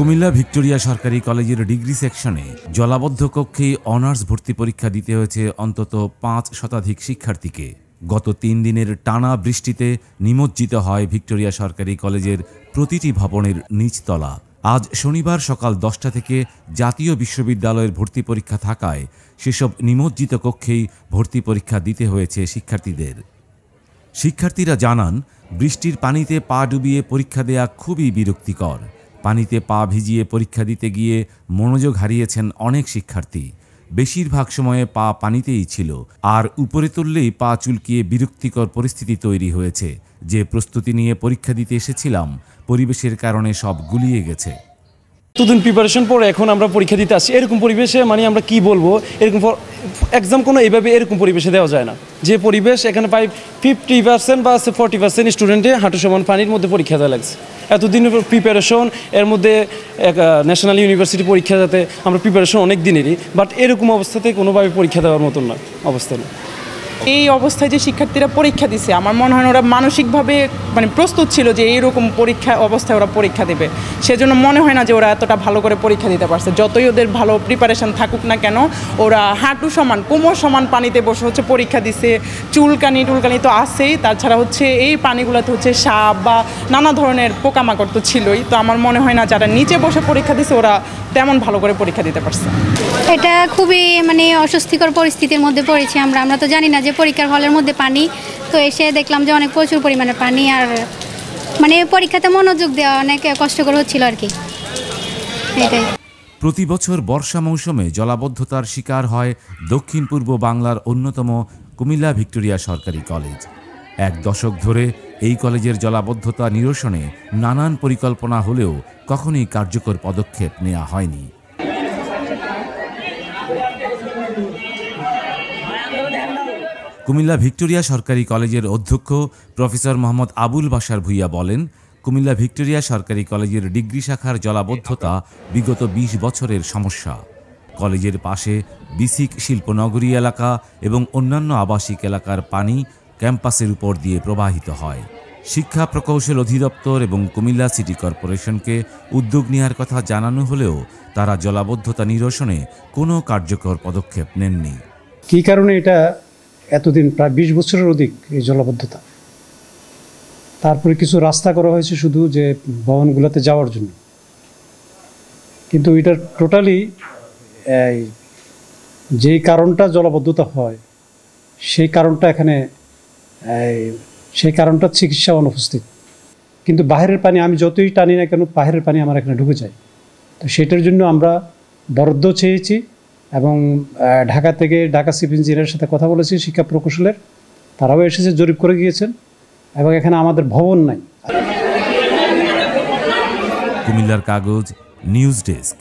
Comilla Victoria সরকারি কলেজের degree সেকশনে জলাবদ্ধ কক্ষেই অনার্স ভর্তি পরীক্ষা দিতে হয়েছে অন্তত ৫ শতাধিক শিক্ষার্থীকে। গত ৩ দিনের টানা বৃষ্টিতে নিমজ্জিত হয় ভিক্টোরিয়া সরকারি কলেজের প্রতিটি ভবনের নিচতলা। আজ শনিবার সকাল ১০টা থেকে জাতীয় বিশ্ববিদ্যালয়ের ভর্তি পরীক্ষা থাকায় সেসব নিমজ্জিত কক্ষেই ভর্তি পরীক্ষা দিতে হয়েছে শিক্ষার্থীদের। শিক্ষার্থীরা জানান, বৃষ্টির পানিতে পা ডুবিয়ে পরীক্ষা দেয়া খুবই বিরক্তিকর। পানিতে পা ভিজিয়ে পরীক্ষা দিতে গিয়ে মনোযোগ হারিয়েছেন অনেক শিক্ষার্থী। বেশিরভাগ সময়ে পা পানিতেই ছিল, আর উপরে তুললেই পা চুলকিয়ে বিরক্তিকর পরিস্থিতি তৈরি হয়েছে। যে প্রস্তুতি নিয়ে পরীক্ষা দিতে এসেছিলাম, পরিবেশের কারণে সব গুলিয়ে গেছে। এতদিন প্রিপারেশন পরে এখন আমরা পরীক্ষা দিতে আসছি এরকম পরিবেশে, মানে আমরা কি বলবো, এরকম এক্সাম কোনো এইভাবে এরকম পরিবেশে দেওয়া যায় না। যে পরিবেশ এখানে প্রায় 50% বা 40% স্টুডেন্টে হাঁটু সমান পানির মধ্যে পরীক্ষা দেওয়া লাগছে। এতদিনের প্রিপারেশন, এর মধ্যে ন্যাশনাল ইউনিভার্সিটি পরীক্ষা যাতে আমরা প্রিপারেশন অনেক দিনেরই, বাট এরকম অবস্থাতে কোনোভাবে পরীক্ষা দেওয়ার মতন না অবস্থা না। এই অবস্থায় যে শিক্ষার্থীরা পরীক্ষা দিছে, আমার মনে হয় ওরা মানসিকভাবে প্রস্তুত ছিল যে এইরকম পরীক্ষা অবস্থায় ওরা পরীক্ষা দেবে। সেজন্য মনে হয় না যে ওরা এতটা ভালো করে পরীক্ষা দিতে পারছে। যতই ওদের ভালো প্রিপারেশন থাকুক না কেন, ওরা হাঁটু সমান কোমর সমান পানিতে বসে পরীক্ষা দিছে। চুলকানি তো আছেই, তাছাড়া এই পানিগুলোতে সাপ বা নানা ধরনের পোকামাকড় তো ছিলই। তো আমার মনে হয় না যারা নিচে বসে পরীক্ষা দিছে ওরা তেমন ভালো করে পরীক্ষা দিতে পারছে। এটা খুবই অস্বস্তিকর পরিস্থিতির মধ্যে পড়েছি আমরা তো জানি না যে পরীক্ষার হলের মধ্যে পানি, তো এসে দেখলাম যে অনেক প্রচুর পরিমাণে পানি, আর পরীক্ষাতে মনোযোগ দেওয়া অনেক কষ্টকর হচ্ছিল আর কি। এটাই। প্রতি বছর বর্ষা মৌসুমে জলাবদ্ধতার শিকার হয় দক্ষিণ পূর্ব বাংলার অন্যতম কুমিল্লা ভিক্টোরিয়া সরকারি কলেজ। 1 দশক ধরে এই কলেজের জলাবদ্ধতা নিরসনে নানান পরিকল্পনা হলেও কখনোই কার্যকর পদক্ষেপ নেওয়া হয়নি। কুমিল্লা ভিক্টোরিয়া সরকারি কলেজের অধ্যক্ষ প্রফেসর মোহাম্মদ আবুল বাশার ভূঁইয়া বলেন, কুমিল্লা ভিক্টোরিয়া সরকারি কলেজের ডিগ্রি শাখার জলাবদ্ধতা বিগত 20 বছরের সমস্যা। কলেজের পাশে বিসিক শিল্পনগরী এলাকা এবং অন্যান্য আবাসিক এলাকার পানি ক্যাম্পাসের উপর দিয়ে প্রবাহিত হয়। শিক্ষা প্রকৌশল অধিদপ্তর এবং কুমিল্লা সিটি কর্পোরেশনকে উদ্যোগ নেওয়ার কথা জানানো হলেও তারা জলাবদ্ধতা নিরসনে কোনো কার্যকর পদক্ষেপ নেননি। কী কারণে এটা এতদিন প্রায় 20 বছরের অধিক এই জলাবদ্ধতা? তারপরে কিছু রাস্তা করা হয়েছে শুধু যে ভবনগুলোতে যাওয়ার জন্য, কিন্তু এটার টোটালি যেই কারণটা জলাবদ্ধতা হয় সেই কারণটা চিকিৎসা অনুপস্থিত। কিন্তু বাহিরের পানি আমি যতই টানি না কেন, বাহিরের পানি আমার এখানে ঢুকে যায়। তো সেটার জন্য আমরা বরাদ্দ চেয়েছি এবং ঢাকা থেকে ঢাকা চিফ ইঞ্জিনিয়ারের সাথে কথা বলেছি, শিক্ষা প্রকৌশলের, তারাও এসেছে, জরিপ করে গিয়েছেন, এবং এখানে আমাদের ভবন নাই। কুমিল্লার কাগজ, নিউজ ডেস্ক।